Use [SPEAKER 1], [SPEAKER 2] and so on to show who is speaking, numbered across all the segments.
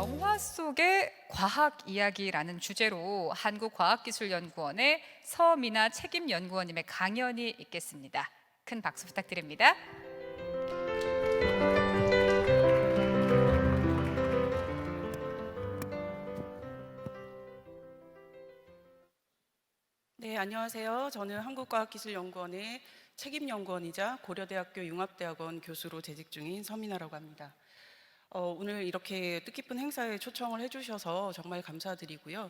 [SPEAKER 1] 영화 속의 과학 이야기라는 주제로 한국과학기술연구원의 서미나 책임연구원님의 강연이 있겠습니다. 큰 박수 부탁드립니다.
[SPEAKER 2] 네, 안녕하세요. 저는 한국과학기술연구원의 책임연구원이자 고려대학교 융합대학원 교수로 재직 중인 서미나라고 합니다. 오늘 이렇게 뜻깊은 행사에 초청을 해주셔서 정말 감사드리고요.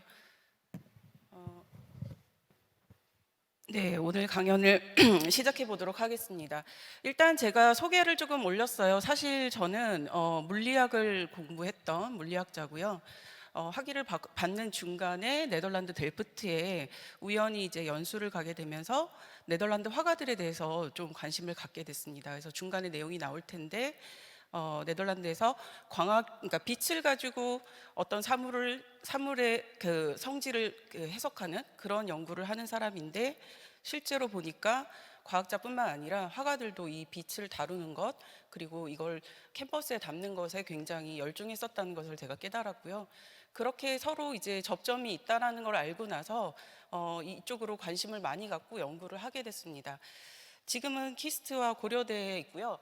[SPEAKER 2] 네, 오늘 강연을 시작해 보도록 하겠습니다. 일단 제가 소개를 조금 올렸어요. 사실 저는 물리학을 공부했던 물리학자고요. 학위를 받는 중간에 네덜란드 델프트에 우연히 이제 연수를 가게 되면서 네덜란드 화가들에 대해서 좀 관심을 갖게 됐습니다. 그래서 중간에 내용이 나올 텐데 네덜란드에서 그러니까 빛을 가지고 어떤 사물의 그 성질을 해석하는 그런 연구를 하는 사람인데, 실제로 보니까 과학자뿐만 아니라 화가들도 이 빛을 다루는 것, 그리고 이걸 캔버스에 담는 것에 굉장히 열중했었다는 것을 제가 깨달았고요. 그렇게 서로 이제 접점이 있다라는 걸 알고 나서 이쪽으로 관심을 많이 갖고 연구를 하게 됐습니다. 지금은 키스트와 고려대에 있고요.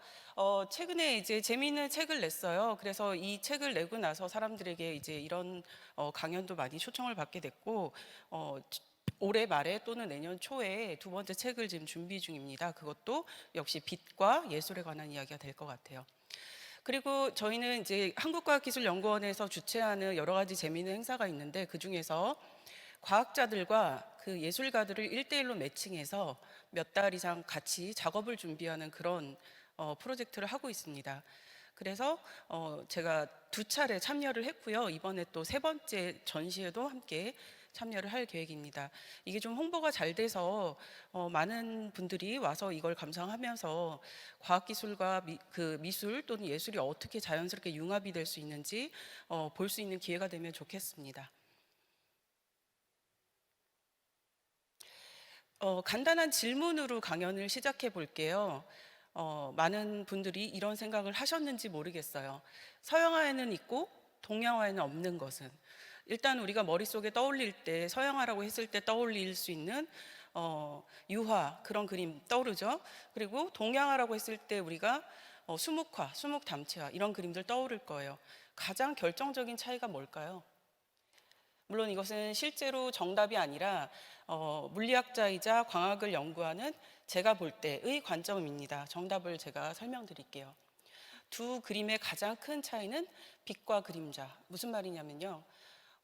[SPEAKER 2] 최근에 이제 재미있는 책을 냈어요. 그래서 이 책을 내고 나서 사람들에게 이제 이런 강연도 많이 초청을 받게 됐고, 올해 말에 또는 내년 초에 두 번째 책을 지금 준비 중입니다. 그것도 역시 빛과 예술에 관한 이야기가 될 것 같아요. 그리고 저희는 이제 한국과학기술연구원에서 주최하는 여러 가지 재미있는 행사가 있는데, 그 중에서 과학자들과 그 예술가들을 1대1로 매칭해서 몇 달 이상 같이 작업을 준비하는 그런 프로젝트를 하고 있습니다. 그래서 제가 2차례 참여를 했고요. 이번에 또 3번째 전시회도 함께 참여를 할 계획입니다. 이게 좀 홍보가 잘 돼서 많은 분들이 와서 이걸 감상하면서 과학기술과 미술 또는 예술이 어떻게 자연스럽게 융합이 될 수 있는지 볼 수 있는 기회가 되면 좋겠습니다. 간단한 질문으로 강연을 시작해 볼게요. 많은 분들이 이런 생각을 하셨는지 모르겠어요. 서양화에는 있고 동양화에는 없는 것은, 일단 우리가 머릿속에 떠올릴 때 서양화라고 했을 때 떠올릴 수 있는 유화, 그런 그림 떠오르죠. 그리고 동양화라고 했을 때 우리가 수묵화, 수묵담채화, 이런 그림들 떠오를 거예요. 가장 결정적인 차이가 뭘까요? 물론 이것은 실제로 정답이 아니라 물리학자이자 광학을 연구하는 제가 볼 때의 관점입니다. 정답을 제가 설명드릴게요. 두 그림의 가장 큰 차이는 빛과 그림자. 무슨 말이냐면요,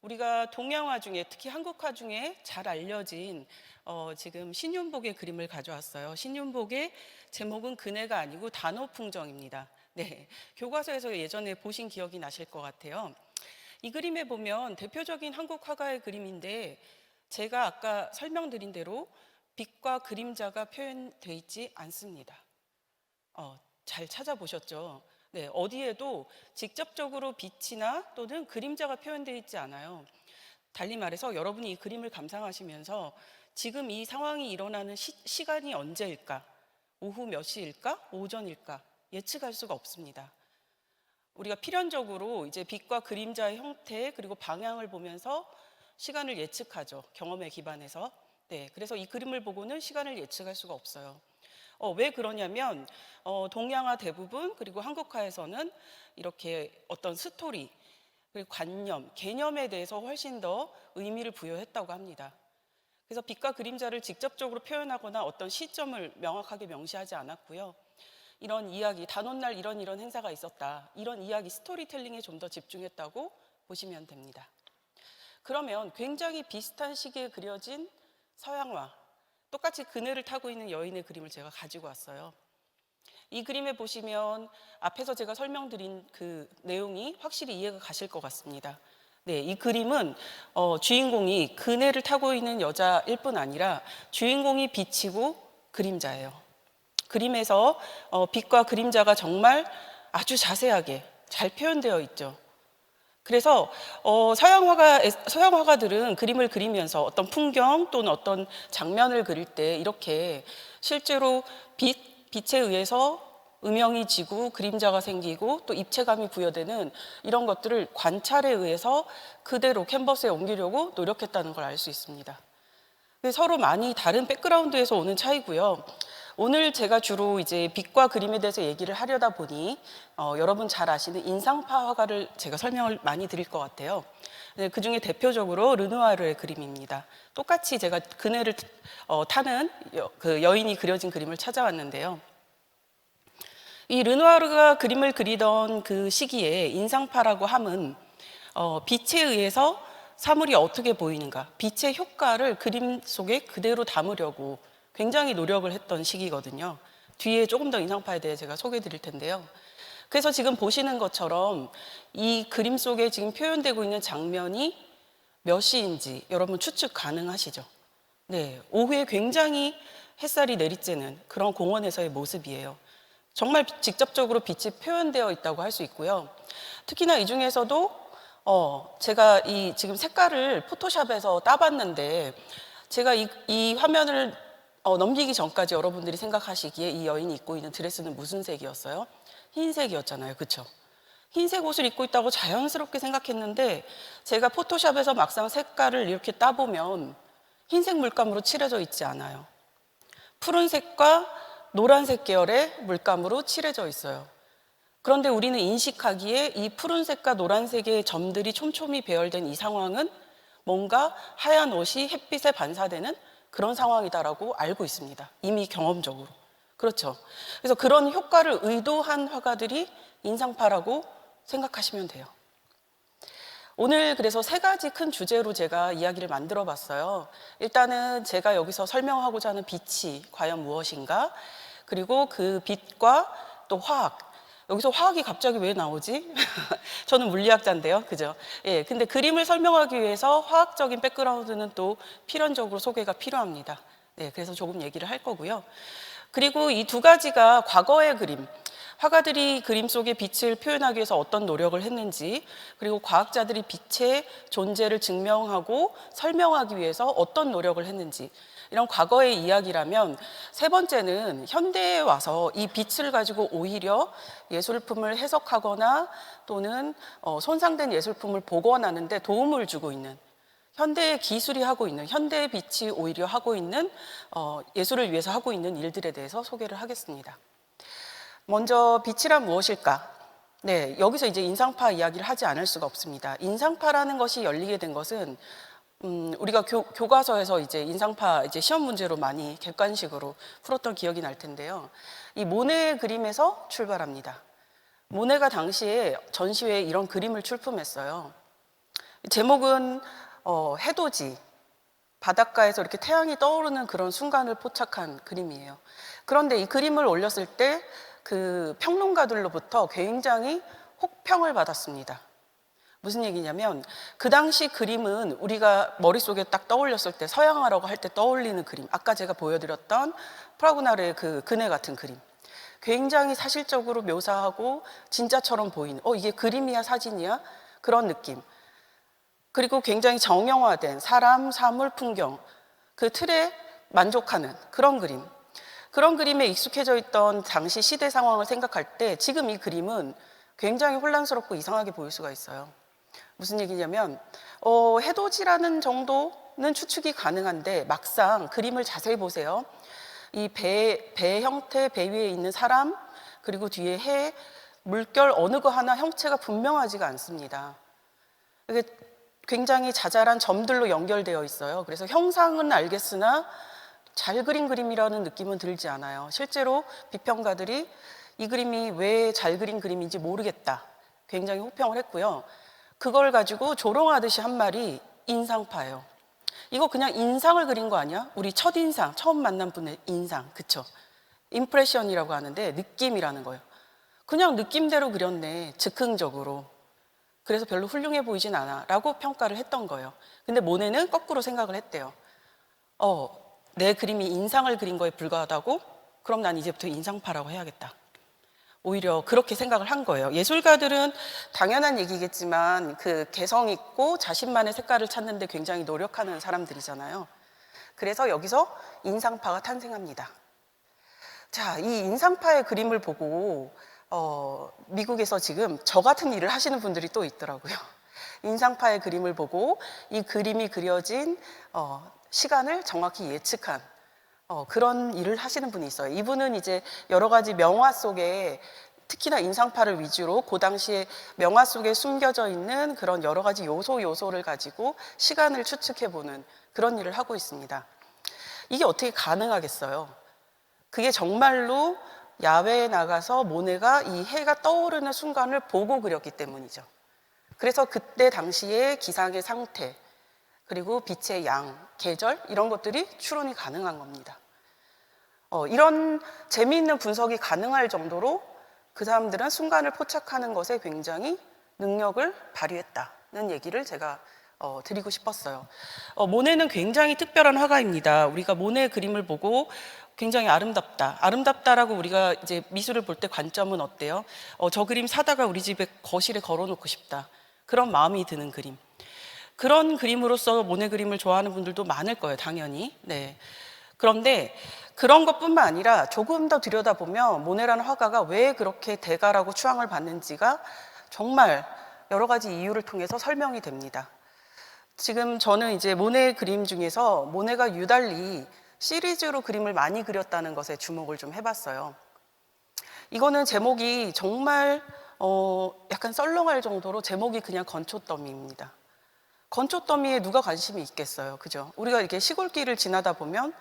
[SPEAKER 2] 우리가 동양화 중에, 특히 한국화 중에 잘 알려진 지금 신윤복의 그림을 가져왔어요. 신윤복의 제목은 그네가 아니고 단오풍정입니다. 네, 교과서에서 예전에 보신 기억이 나실 것 같아요. 이 그림에 보면 대표적인 한국 화가의 그림인데, 제가 아까 설명드린 대로 빛과 그림자가 표현되어 있지 않습니다. 잘 찾아보셨죠? 네, 어디에도 직접적으로 빛이나 또는 그림자가 표현되어 있지 않아요. 달리 말해서 여러분이 이 그림을 감상하시면서 지금 이 상황이 일어나는 시간이 언제일까? 오후 몇 시일까? 오전일까? 예측할 수가 없습니다. 우리가 필연적으로 이제 빛과 그림자의 형태 그리고 방향을 보면서 시간을 예측하죠. 경험에 기반해서. 네, 그래서 이 그림을 보고는 시간을 예측할 수가 없어요. 왜 그러냐면 동양화 대부분, 그리고 한국화에서는 이렇게 어떤 스토리, 그리고 관념, 개념에 대해서 훨씬 더 의미를 부여했다고 합니다. 그래서 빛과 그림자를 직접적으로 표현하거나 어떤 시점을 명확하게 명시하지 않았고요. 이런 이야기, 단오날 이런 행사가 있었다, 이런 이야기, 스토리텔링에 좀 더 집중했다고 보시면 됩니다. 그러면 굉장히 비슷한 시기에 그려진 서양화, 똑같이 그네를 타고 있는 여인의 그림을 제가 가지고 왔어요. 이 그림에 보시면 앞에서 제가 설명드린 그 내용이 확실히 이해가 가실 것 같습니다. 네, 이 그림은 주인공이 그네를 타고 있는 여자일 뿐 아니라 주인공이 빛이고 그림자예요. 그림에서 빛과 그림자가 정말 아주 자세하게 잘 표현되어 있죠. 그래서 서양 화가들은 그림을 그리면서 어떤 풍경 또는 어떤 장면을 그릴 때 이렇게 실제로 빛에 의해서 음영이 지고 그림자가 생기고 또 입체감이 부여되는 이런 것들을 관찰에 의해서 그대로 캔버스에 옮기려고 노력했다는 걸 알 수 있습니다. 서로 많이 다른 백그라운드에서 오는 차이고요. 오늘 제가 주로 이제 빛과 그림에 대해서 얘기를 하려다 보니 여러분 잘 아시는 인상파 화가를 제가 설명을 많이 드릴 것 같아요. 그 중에 대표적으로 르누아르의 그림입니다. 똑같이 제가 그네를 타는 그 여인이 그려진 그림을 찾아왔는데요. 이 르누아르가 그림을 그리던 그 시기에 인상파라고 함은 빛에 의해서 사물이 어떻게 보이는가, 빛의 효과를 그림 속에 그대로 담으려고 굉장히 노력을 했던 시기거든요. 뒤에 조금 더 인상파에 대해 제가 소개해 드릴 텐데요. 그래서 지금 보시는 것처럼 이 그림 속에 지금 표현되고 있는 장면이 몇 시인지 여러분 추측 가능하시죠? 네, 오후에 굉장히 햇살이 내리쬐는 그런 공원에서의 모습이에요. 정말 직접적으로 빛이 표현되어 있다고 할 수 있고요. 특히나 이 중에서도 제가 이 지금 색깔을 포토샵에서 따봤는데 제가 이 화면을 넘기기 전까지 여러분들이 생각하시기에 이 여인이 입고 있는 드레스는 무슨 색이었어요? 흰색이었잖아요. 그렇죠? 흰색 옷을 입고 있다고 자연스럽게 생각했는데 제가 포토샵에서 막상 색깔을 이렇게 따보면 흰색 물감으로 칠해져 있지 않아요. 푸른색과 노란색 계열의 물감으로 칠해져 있어요. 그런데 우리는 인식하기에 이 푸른색과 노란색의 점들이 촘촘히 배열된 이 상황은 뭔가 하얀 옷이 햇빛에 반사되는 그런 상황이다라고 알고 있습니다. 이미 경험적으로. 그렇죠. 그래서 그런 효과를 의도한 화가들이 인상파라고 생각하시면 돼요. 오늘 그래서 세 가지 큰 주제로 제가 이야기를 만들어 봤어요. 일단은 제가 여기서 설명하고자 하는 빛이 과연 무엇인가, 그리고 그 빛과 또 화학, 여기서 화학이 갑자기 왜 나오지? 저는 물리학자인데요, 그죠? 예, 근데 그림을 설명하기 위해서 화학적인 백그라운드는 또 필연적으로 소개가 필요합니다. 네, 그래서 조금 얘기를 할 거고요. 그리고 이 두 가지가 과거의 그림, 화가들이 그림 속의 빛을 표현하기 위해서 어떤 노력을 했는지, 그리고 과학자들이 빛의 존재를 증명하고 설명하기 위해서 어떤 노력을 했는지, 이런 과거의 이야기라면, 세 번째는 현대에 와서 이 빛을 가지고 오히려 예술품을 해석하거나 또는 손상된 예술품을 복원하는 데 도움을 주고 있는, 현대의 기술이 하고 있는, 현대의 빛이 오히려 하고 있는 예술을 위해서 하고 있는 일들에 대해서 소개를 하겠습니다. 먼저 빛이란 무엇일까? 네, 여기서 이제 인상파 이야기를 하지 않을 수가 없습니다. 인상파라는 것이 열리게 된 것은 우리가 교과서에서 이제 인상파 이제 시험 문제로 많이 객관식으로 풀었던 기억이 날 텐데요. 이 모네의 그림에서 출발합니다. 모네가 당시에 전시회에 이런 그림을 출품했어요. 제목은 해돋이, 바닷가에서 이렇게 태양이 떠오르는 그런 순간을 포착한 그림이에요. 그런데 이 그림을 올렸을 때 그 평론가들로부터 굉장히 혹평을 받았습니다. 무슨 얘기냐면 그 당시 그림은 우리가 머릿속에 딱 떠올렸을 때 서양화라고 할 때 떠올리는 그림, 아까 제가 보여드렸던 프라그나르의 그 그네 같은 그림, 굉장히 사실적으로 묘사하고 진짜처럼 보이는 이게 그림이야 사진이야? 그런 느낌. 그리고 굉장히 정형화된 사람, 사물, 풍경, 그 틀에 만족하는 그런 그림. 그런 그림에 익숙해져 있던 당시 시대 상황을 생각할 때 지금 이 그림은 굉장히 혼란스럽고 이상하게 보일 수가 있어요. 무슨 얘기냐면 해돋이라는 정도는 추측이 가능한데 막상 그림을 자세히 보세요. 이 배 형태, 배 위에 있는 사람, 그리고 뒤에 해, 물결 어느 거 하나 형체가 분명하지가 않습니다. 이게 굉장히 자잘한 점들로 연결되어 있어요. 그래서 형상은 알겠으나 잘 그린 그림이라는 느낌은 들지 않아요. 실제로 비평가들이 이 그림이 왜 잘 그린 그림인지 모르겠다, 굉장히 호평을 했고요. 그걸 가지고 조롱하듯이 한 말이 인상파예요. 이거 그냥 인상을 그린 거 아니야? 우리 첫인상, 처음 만난 분의 인상, 그쵸? 임프레션이라고 하는데 느낌이라는 거예요. 그냥 느낌대로 그렸네, 즉흥적으로. 그래서 별로 훌륭해 보이진 않아 라고 평가를 했던 거예요. 근데 모네는 거꾸로 생각을 했대요. 내 그림이 인상을 그린 거에 불과하다고? 그럼 난 이제부터 인상파라고 해야겠다. 오히려 그렇게 생각을 한 거예요. 예술가들은 당연한 얘기겠지만 그 개성 있고 자신만의 색깔을 찾는 데 굉장히 노력하는 사람들이잖아요. 그래서 여기서 인상파가 탄생합니다. 자, 이 인상파의 그림을 보고 미국에서 지금 저 같은 일을 하시는 분들이 또 있더라고요. 인상파의 그림을 보고 이 그림이 그려진 시간을 정확히 예측한 그런 일을 하시는 분이 있어요. 이분은 이제 여러 가지 명화 속에 특히나 인상파를 위주로 그 당시에 명화 속에 숨겨져 있는 그런 여러 가지 요소를 가지고 시간을 추측해보는 그런 일을 하고 있습니다. 이게 어떻게 가능하겠어요? 그게 정말로 야외에 나가서 모네가 이 해가 떠오르는 순간을 보고 그렸기 때문이죠. 그래서 그때 당시의 기상의 상태, 그리고 빛의 양, 계절 이런 것들이 추론이 가능한 겁니다. 이런 재미있는 분석이 가능할 정도로 그 사람들은 순간을 포착하는 것에 굉장히 능력을 발휘했다는 얘기를 제가 드리고 싶었어요. 모네는 굉장히 특별한 화가입니다. 우리가 모네 그림을 보고 굉장히 아름답다라고 우리가 이제 미술을 볼 때 관점은 어때요? 저 그림 사다가 우리 집에 거실에 걸어놓고 싶다. 그런 마음이 드는 그림. 그런 그림으로서 모네 그림을 좋아하는 분들도 많을 거예요, 당연히. 네. 그런데 그런 것뿐만 아니라 조금 더 들여다보면 모네라는 화가가 왜 그렇게 대가라고 추앙을 받는지가 정말 여러 가지 이유를 통해서 설명이 됩니다. 지금 저는 이제 모네 그림 중에서 모네가 유달리 시리즈로 그림을 많이 그렸다는 것에 주목을 좀 해봤어요. 이거는 제목이 정말 약간 썰렁할 정도로 제목이 그냥 건초더미입니다. 건초더미에 누가 관심이 있겠어요, 그죠? 우리가 이렇게 시골길을 지나다 보면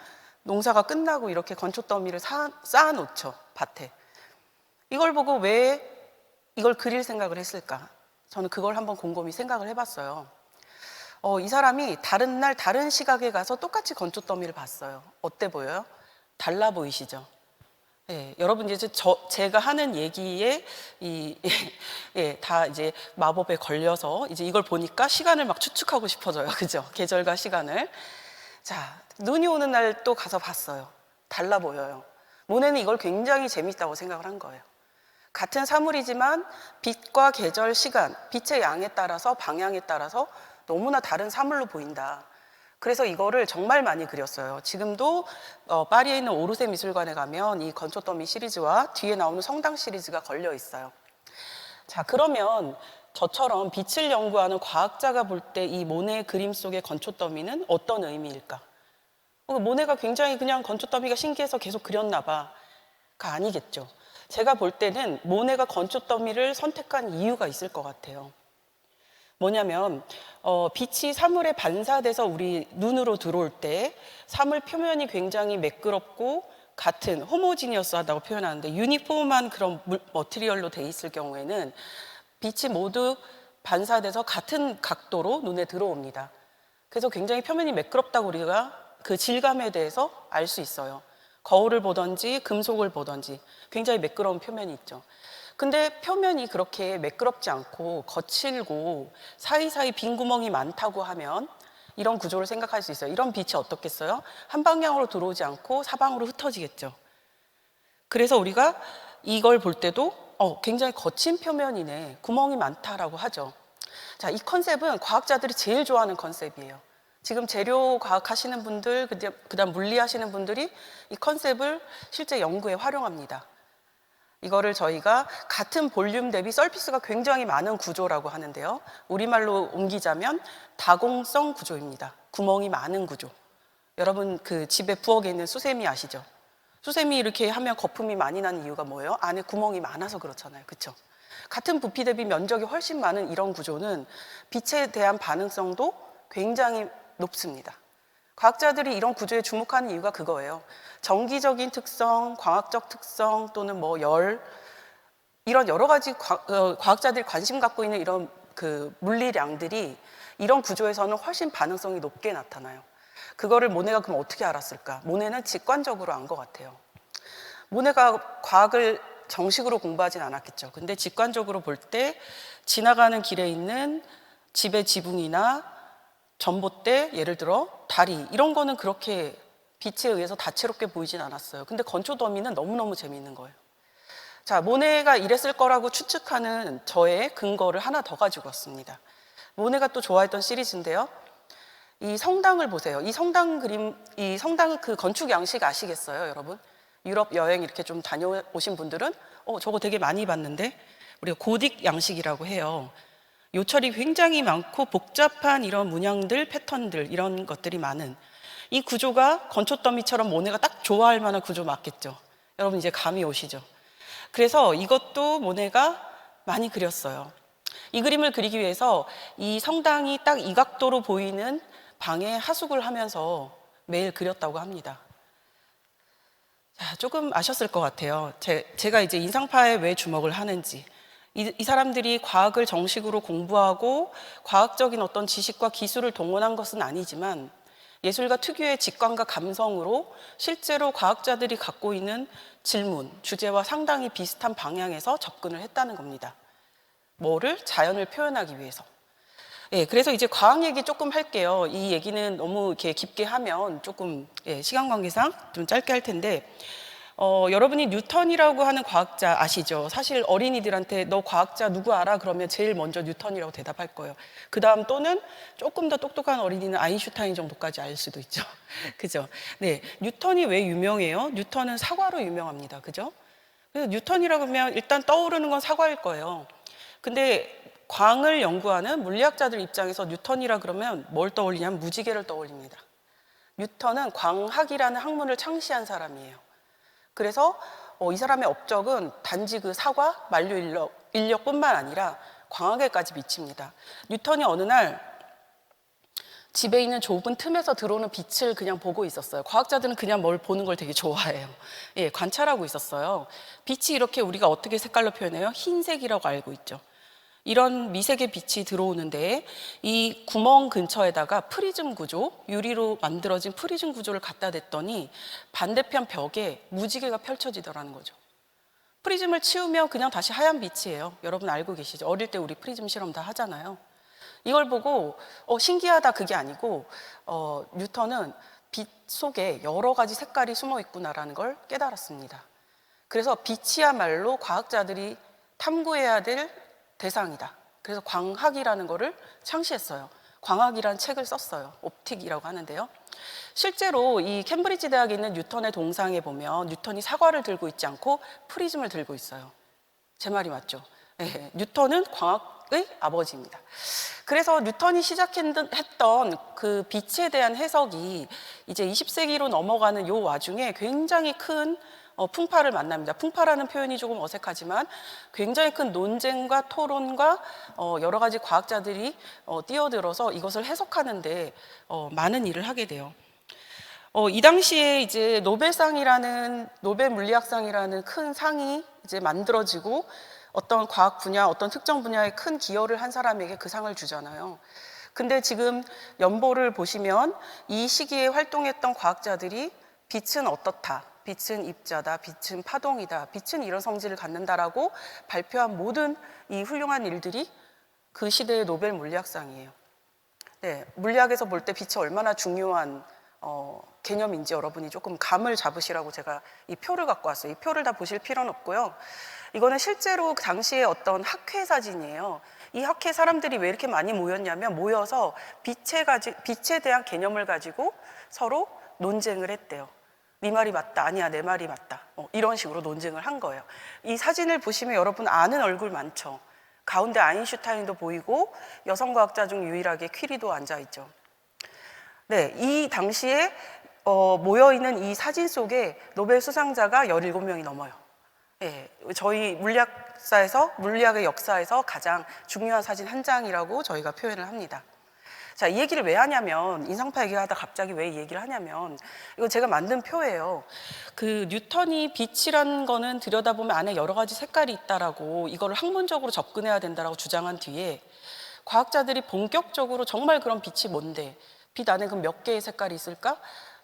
[SPEAKER 2] 농사가 끝나고 이렇게 건초더미를 쌓아놓죠, 밭에. 이걸 보고 왜 이걸 그릴 생각을 했을까? 저는 그걸 한번 곰곰이 생각을 해봤어요. 이 사람이 다른 날 다른 시각에 가서 똑같이 건초더미를 봤어요. 어때 보여요? 달라 보이시죠? 예, 여러분 이제 제가 하는 얘기에 다 이제 마법에 걸려서 이제 이걸 보니까 시간을 막 추측하고 싶어져요. 그죠? 계절과 시간을. 자, 눈이 오는 날 또 가서 봤어요. 달라 보여요. 모네는 이걸 굉장히 재밌다고 생각을 한 거예요. 같은 사물이지만 빛과 계절, 시간, 빛의 양에 따라서 방향에 따라서 너무나 다른 사물로 보인다. 그래서 이거를 정말 많이 그렸어요. 지금도 파리에 있는 오르세 미술관에 가면 이 건초더미 시리즈와 뒤에 나오는 성당 시리즈가 걸려 있어요. 자, 그러면 저처럼 빛을 연구하는 과학자가 볼 때 이 모네의 그림 속의 건초더미는 어떤 의미일까? 모네가 굉장히 그냥 건초더미가 신기해서 계속 그렸나 봐가 아니겠죠. 제가 볼 때는 모네가 건초더미를 선택한 이유가 있을 것 같아요. 뭐냐면 빛이 사물에 반사돼서 우리 눈으로 들어올 때 사물 표면이 굉장히 매끄럽고 같은 호모지니어스하다고 표현하는데 유니폼한 그런 머티리얼로 돼 있을 경우에는 빛이 모두 반사돼서 같은 각도로 눈에 들어옵니다. 그래서 굉장히 표면이 매끄럽다고 우리가 그 질감에 대해서 알 수 있어요. 거울을 보든지 금속을 보든지 굉장히 매끄러운 표면이 있죠. 근데 표면이 그렇게 매끄럽지 않고 거칠고 사이사이 빈 구멍이 많다고 하면 이런 구조를 생각할 수 있어요. 이런 빛이 어떻겠어요? 한 방향으로 들어오지 않고 사방으로 흩어지겠죠. 그래서 우리가 이걸 볼 때도 굉장히 거친 표면이네, 구멍이 많다라고 하죠. 자, 이 컨셉은 과학자들이 제일 좋아하는 컨셉이에요. 지금 재료 과학 하시는 분들, 그다음 물리 하시는 분들이 이 컨셉을 실제 연구에 활용합니다. 이거를 저희가 같은 볼륨 대비 서피스가 굉장히 많은 구조라고 하는데요. 우리말로 옮기자면 다공성 구조입니다. 구멍이 많은 구조. 여러분 그 집에 부엌에 있는 수세미 아시죠? 수세미 이렇게 하면 거품이 많이 나는 이유가 뭐예요? 안에 구멍이 많아서 그렇잖아요. 그렇죠? 같은 부피 대비 면적이 훨씬 많은 이런 구조는 빛에 대한 반응성도 굉장히 높습니다. 과학자들이 이런 구조에 주목하는 이유가 그거예요. 정기적인 특성, 광학적 특성 또는 뭐 열 이런 여러 가지 과학자들이 관심 갖고 있는 이런 그 물리량들이 이런 구조에서는 훨씬 반응성이 높게 나타나요. 그거를 모네가 그럼 어떻게 알았을까? 모네는 직관적으로 안 것 같아요. 모네가 과학을 정식으로 공부하진 않았겠죠. 근데 직관적으로 볼 때 지나가는 길에 있는 집의 지붕이나 전봇대, 예를 들어 다리 이런 거는 그렇게 빛에 의해서 다채롭게 보이진 않았어요. 근데 건초더미는 너무너무 재미있는 거예요. 자, 모네가 이랬을 거라고 추측하는 저의 근거를 하나 더 가지고 왔습니다. 모네가 또 좋아했던 시리즈인데요. 이 성당을 보세요. 이 성당 그림, 이 성당 그 건축 양식 아시겠어요, 여러분? 유럽 여행 이렇게 좀 다녀오신 분들은 저거 되게 많이 봤는데, 우리가 고딕 양식이라고 해요. 요철이 굉장히 많고 복잡한 이런 문양들, 패턴들, 이런 것들이 많은 이 구조가 건초더미처럼 모네가 딱 좋아할 만한 구조 맞겠죠. 여러분 이제 감이 오시죠? 그래서 이것도 모네가 많이 그렸어요. 이 그림을 그리기 위해서 이 성당이 딱 이 각도로 보이는 방에 하숙을 하면서 매일 그렸다고 합니다. 자, 조금 아셨을 것 같아요. 제가 이제 인상파에 왜 주목을 하는지. 이 사람들이 과학을 정식으로 공부하고 과학적인 어떤 지식과 기술을 동원한 것은 아니지만 예술가 특유의 직관과 감성으로 실제로 과학자들이 갖고 있는 질문, 주제와 상당히 비슷한 방향에서 접근을 했다는 겁니다. 뭐를? 자연을 표현하기 위해서. 그래서 이제 과학 얘기 조금 할게요. 이 얘기는 너무 이렇게 깊게 하면 조금 시간 관계상 좀 짧게 할 텐데, 여러분이 뉴턴이라고 하는 과학자 아시죠? 사실 어린이들한테 너 과학자 누구 알아? 그러면 제일 먼저 뉴턴이라고 대답할 거예요. 그 다음 또는 조금 더 똑똑한 어린이는 아인슈타인 정도까지 알 수도 있죠. 그죠? 네, 뉴턴이 왜 유명해요? 뉴턴은 사과로 유명합니다. 그죠? 그래서 뉴턴이라고 하면 일단 떠오르는 건 사과일 거예요. 근데 광을 연구하는 물리학자들 입장에서 뉴턴이라 그러면 뭘 떠올리냐면 무지개를 떠올립니다. 뉴턴은 광학이라는 학문을 창시한 사람이에요. 그래서 이 사람의 업적은 단지 그 사과, 만류 인력뿐만 아니라 광학에까지 미칩니다. 뉴턴이 어느 날 집에 있는 좁은 틈에서 들어오는 빛을 그냥 보고 있었어요. 과학자들은 그냥 뭘 보는 걸 되게 좋아해요. 관찰하고 있었어요. 빛이 이렇게 우리가 어떻게 색깔로 표현해요? 흰색이라고 알고 있죠. 이런 미세계 빛이 들어오는데 이 구멍 근처에다가 프리즘 구조, 유리로 만들어진 프리즘 구조를 갖다 댔더니 반대편 벽에 무지개가 펼쳐지더라는 거죠. 프리즘을 치우면 그냥 다시 하얀 빛이에요. 여러분 알고 계시죠? 어릴 때 우리 프리즘 실험 다 하잖아요. 이걸 보고 신기하다 그게 아니고 뉴턴은 빛 속에 여러 가지 색깔이 숨어 있구나라는 걸 깨달았습니다. 그래서 빛이야말로 과학자들이 탐구해야 될 대상이다. 그래서 광학이라는 거를 창시했어요. 광학이라는 책을 썼어요. 옵틱이라고 하는데요. 실제로 이 캠브리지 대학에 있는 뉴턴의 동상에 보면 뉴턴이 사과를 들고 있지 않고 프리즘을 들고 있어요. 제 말이 맞죠? 네, 뉴턴은 광학의 아버지입니다. 그래서 뉴턴이 시작했던 그 빛에 대한 해석이 이제 20세기로 넘어가는 요 와중에 굉장히 큰 풍파를 만납니다. 풍파라는 표현이 조금 어색하지만 굉장히 큰 논쟁과 토론과 여러 가지 과학자들이 뛰어들어서 이것을 해석하는데 많은 일을 하게 돼요. 이 당시에 이제 노벨상이라는 노벨 물리학상이라는 큰 상이 이제 만들어지고 어떤 과학 분야, 어떤 특정 분야에 큰 기여를 한 사람에게 그 상을 주잖아요. 근데 지금 연보를 보시면 이 시기에 활동했던 과학자들이 빛은 어떻다, 빛은 입자다, 빛은 파동이다, 빛은 이런 성질을 갖는다라고 발표한 모든 이 훌륭한 일들이 그 시대의 노벨 물리학상이에요. 네, 물리학에서 볼 때 빛이 얼마나 중요한 개념인지 여러분이 조금 감을 잡으시라고 제가 이 표를 갖고 왔어요. 이 표를 다 보실 필요는 없고요. 이거는 실제로 그 당시에 어떤 학회 사진이에요. 이 학회 사람들이 왜 이렇게 많이 모였냐면 모여서 빛에 대한 개념을 가지고 서로 논쟁을 했대요. 네 말이 맞다, 아니야 내 말이 맞다, 이런 식으로 논쟁을 한 거예요. 이 사진을 보시면 여러분 아는 얼굴 많죠. 가운데 아인슈타인도 보이고 여성 과학자 중 유일하게 퀴리도 앉아있죠. 네, 이 당시에 모여있는 이 사진 속에 노벨 수상자가 17명이 넘어요. 네, 저희 물리학의 역사에서 가장 중요한 사진 한 장이라고 저희가 표현을 합니다. 자, 이 얘기를 왜 하냐면, 인상파 얘기하다 갑자기 왜 이 얘기를 하냐면, 이거 제가 만든 표예요. 그 뉴턴이 빛이라는 거는 들여다보면 안에 여러 가지 색깔이 있다라고, 이거를 학문적으로 접근해야 된다라고 주장한 뒤에 과학자들이 본격적으로 정말 그런 빛이 뭔데, 빛 안에 그럼 몇 개의 색깔이 있을까?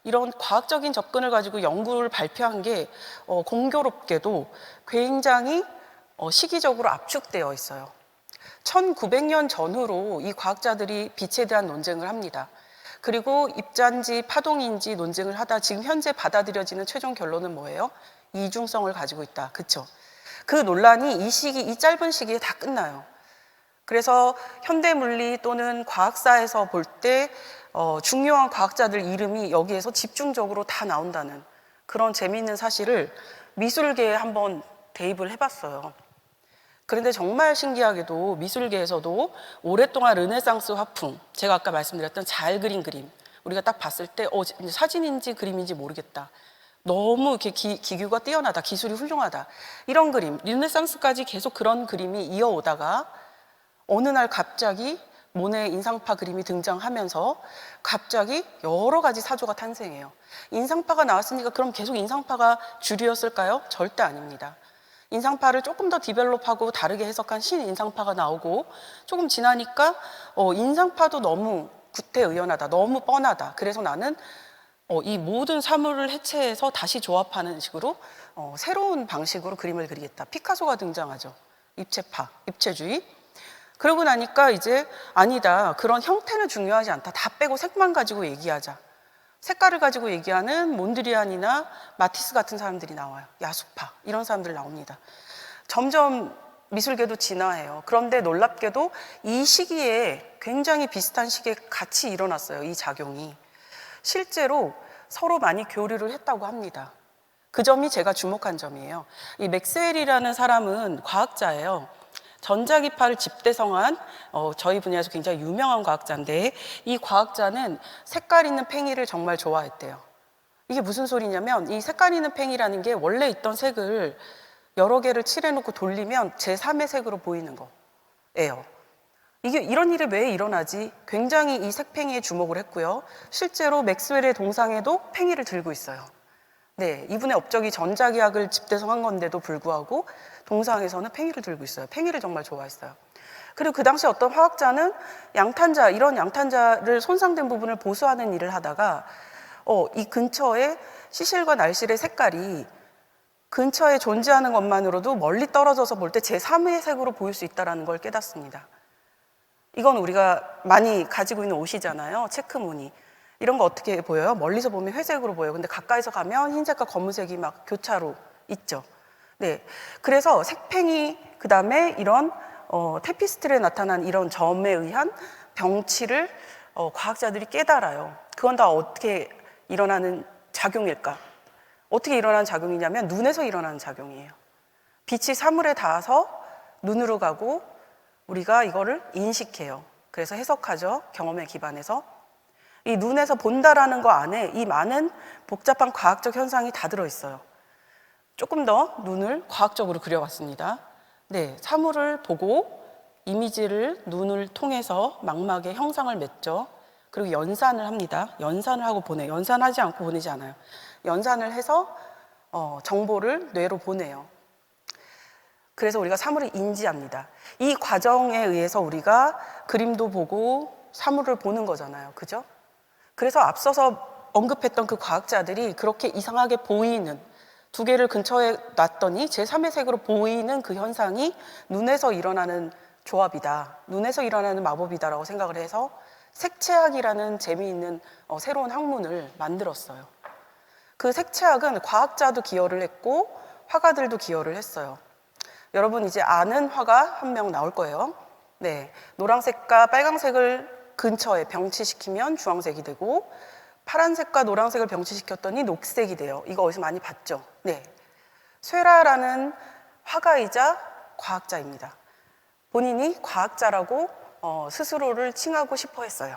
[SPEAKER 2] 이런 과학적인 접근을 가지고 연구를 발표한 게 공교롭게도 굉장히 시기적으로 압축되어 있어요. 1900년 전후로 이 과학자들이 빛에 대한 논쟁을 합니다. 그리고 입자인지 파동인지 논쟁을 하다 지금 현재 받아들여지는 최종 결론은 뭐예요? 이중성을 가지고 있다. 그쵸? 그 논란이 이 짧은 시기에 다 끝나요. 그래서 현대물리 또는 과학사에서 볼 때 중요한 과학자들 이름이 여기에서 집중적으로 다 나온다는 그런 재미있는 사실을 미술계에 한번 대입을 해봤어요. 그런데 정말 신기하게도 미술계에서도 오랫동안 르네상스 화풍, 제가 아까 말씀드렸던 잘 그린 그림, 우리가 딱 봤을 때 사진인지 그림인지 모르겠다. 너무 이렇게 기교가 뛰어나다, 기술이 훌륭하다. 이런 그림, 르네상스까지 계속 그런 그림이 이어오다가 어느 날 갑자기 모네의 인상파 그림이 등장하면서 갑자기 여러 가지 사조가 탄생해요. 인상파가 나왔으니까 그럼 계속 인상파가 주류였을까요? 절대 아닙니다. 인상파를 조금 더 디벨롭하고 다르게 해석한 신인상파가 나오고 조금 지나니까 인상파도 너무 구태의연하다, 너무 뻔하다. 그래서 나는 이 모든 사물을 해체해서 다시 조합하는 식으로 새로운 방식으로 그림을 그리겠다. 피카소가 등장하죠. 입체파, 입체주의. 그러고 나니까 이제 아니다. 그런 형태는 중요하지 않다. 다 빼고 색만 가지고 얘기하자. 색깔을 가지고 얘기하는 몬드리안이나 마티스 같은 사람들이 나와요. 야수파 이런 사람들 나옵니다. 점점 미술계도 진화해요. 그런데 놀랍게도 이 시기에 굉장히 비슷한 시기에 같이 일어났어요. 이 작용이. 실제로 서로 많이 교류를 했다고 합니다. 그 점이 제가 주목한 점이에요. 이 맥스웰이라는 사람은 과학자예요. 전자기파를 집대성한 저희 분야에서 굉장히 유명한 과학자인데 이 과학자는 색깔 있는 팽이를 정말 좋아했대요. 이게 무슨 소리냐면 이 색깔 있는 팽이라는 게 원래 있던 색을 여러 개를 칠해놓고 돌리면 제3의 색으로 보이는 거예요. 이게 이런 일이 왜 일어나지? 굉장히 이 색팽이에 주목을 했고요. 실제로 맥스웰의 동상에도 팽이를 들고 있어요. 네, 이분의 업적이 전자기학을 집대성한 건데도 불구하고 동상에서는 팽이를 들고 있어요. 팽이를 정말 좋아했어요. 그리고 그 당시 어떤 화학자는 양탄자, 이런 양탄자를 손상된 부분을 보수하는 일을 하다가 이 근처에 시실과 날실의 색깔이 근처에 존재하는 것만으로도 멀리 떨어져서 볼 때 제3의 색으로 보일 수 있다는 걸 깨닫습니다. 이건 우리가 많이 가지고 있는 옷이잖아요. 체크무늬. 이런 거 어떻게 보여요? 멀리서 보면 회색으로 보여요. 근데 가까이서 가면 흰색과 검은색이 막 교차로 있죠. 네, 그래서 색팽이, 그 다음에 이런 테피스트리에 나타난 이런 점에 의한 병치를 과학자들이 깨달아요. 그건 다 어떻게 일어나는 작용일까? 어떻게 일어나는 작용이냐면 눈에서 일어나는 작용이에요. 빛이 사물에 닿아서 눈으로 가고 우리가 이거를 인식해요. 그래서 해석하죠. 경험에 기반해서. 이 눈에서 본다라는 거 안에 이 많은 복잡한 과학적 현상이 다 들어있어요. 조금 더 눈을 과학적으로 그려봤습니다. 네, 사물을 보고 이미지를 눈을 통해서 망막에 형상을 맺죠. 그리고 연산을 합니다. 연산을 하고 보내요. 연산하지 않고 보내지 않아요. 연산을 해서 정보를 뇌로 보내요. 그래서 우리가 사물을 인지합니다. 이 과정에 의해서 우리가 그림도 보고 사물을 보는 거잖아요. 그죠? 그래서 앞서서 언급했던 그 과학자들이 그렇게 이상하게 보이는 두 개를 근처에 놨더니 제3의 색으로 보이는 그 현상이 눈에서 일어나는 조합이다. 눈에서 일어나는 마법이다라고 생각을 해서 색채학이라는 재미있는 새로운 학문을 만들었어요. 그 색채학은 과학자도 기여를 했고 화가들도 기여를 했어요. 여러분 이제 아는 화가 한 명 나올 거예요. 네, 노란색과 빨강색을 근처에 병치시키면 주황색이 되고 파란색과 노란색을 병치시켰더니 녹색이 돼요. 이거 어디서 많이 봤죠? 네, 쇠라라는 화가이자 과학자입니다. 본인이 과학자라고 스스로를 칭하고 싶어 했어요.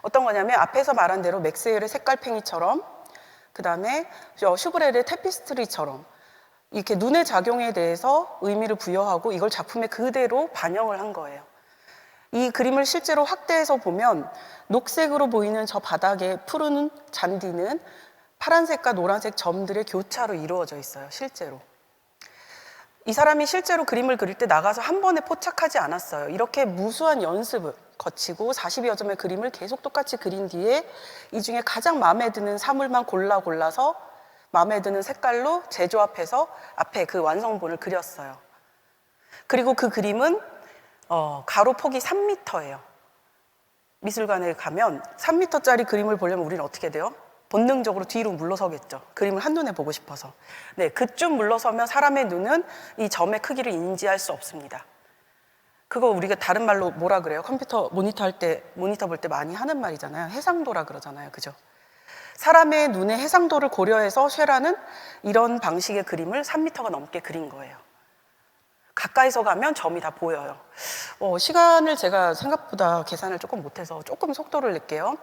[SPEAKER 2] 어떤 거냐면 앞에서 말한 대로 맥스웰의 색깔팽이처럼 그 다음에 슈브렐의 테피스트리처럼 이렇게 눈의 작용에 대해서 의미를 부여하고 이걸 작품에 그대로 반영을 한 거예요. 이 그림을 실제로 확대해서 보면 녹색으로 보이는 저 바닥의 푸른 잔디는 파란색과 노란색 점들의 교차로 이루어져 있어요. 실제로. 이 사람이 실제로 그림을 그릴 때 나가서 한 번에 포착하지 않았어요. 이렇게 무수한 연습을 거치고 40여 점의 그림을 계속 똑같이 그린 뒤에 이 중에 가장 마음에 드는 사물만 골라서 마음에 드는 색깔로 재조합해서 앞에 그 완성본을 그렸어요. 그리고 그 그림은 가로 폭이 3m예요. 미술관에 가면 3m짜리 그림을 보려면 우리는 어떻게 돼요? 본능적으로 뒤로 물러서겠죠. 그림을 한눈에 보고 싶어서. 네, 그쯤 물러서면 사람의 눈은 이 점의 크기를 인지할 수 없습니다. 그거 우리가 다른 말로 뭐라 그래요? 컴퓨터 모니터 볼 때 많이 하는 말이잖아요. 해상도라 그러잖아요. 그죠? 사람의 눈의 해상도를 고려해서 쉐라는 이런 방식의 그림을 3m가 넘게 그린 거예요. 가까이서 가면 점이 다 보여요. 시간을 제가 생각보다 계산을 조금 못해서 조금 속도를 낼게요.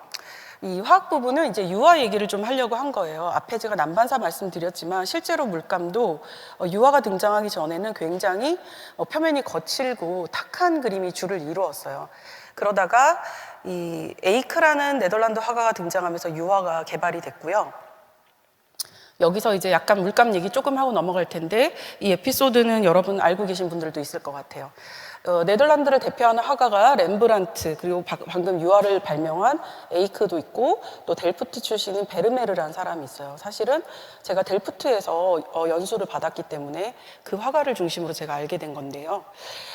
[SPEAKER 2] 이 화학 부분은 이제 유화 얘기를 좀 하려고 한 거예요. 앞에 제가 난반사 말씀드렸지만 실제로 물감도 유화가 등장하기 전에는 굉장히 표면이 거칠고 탁한 그림이 주를 이루었어요. 그러다가 이 에이크라는 네덜란드 화가가 등장하면서 유화가 개발이 됐고요. 여기서 이제 약간 물감 얘기 조금 하고 넘어갈 텐데 이 에피소드는 여러분 알고 계신 분들도 있을 것 같아요. 네덜란드를 대표하는 화가가 렘브란트, 그리고 방금 유화를 발명한 에이크도 있고 또 델프트 출신인 베르메르라는 사람이 있어요. 사실은 제가 델프트에서 연수를 받았기 때문에 그 화가를 중심으로 제가 알게 된 건데요.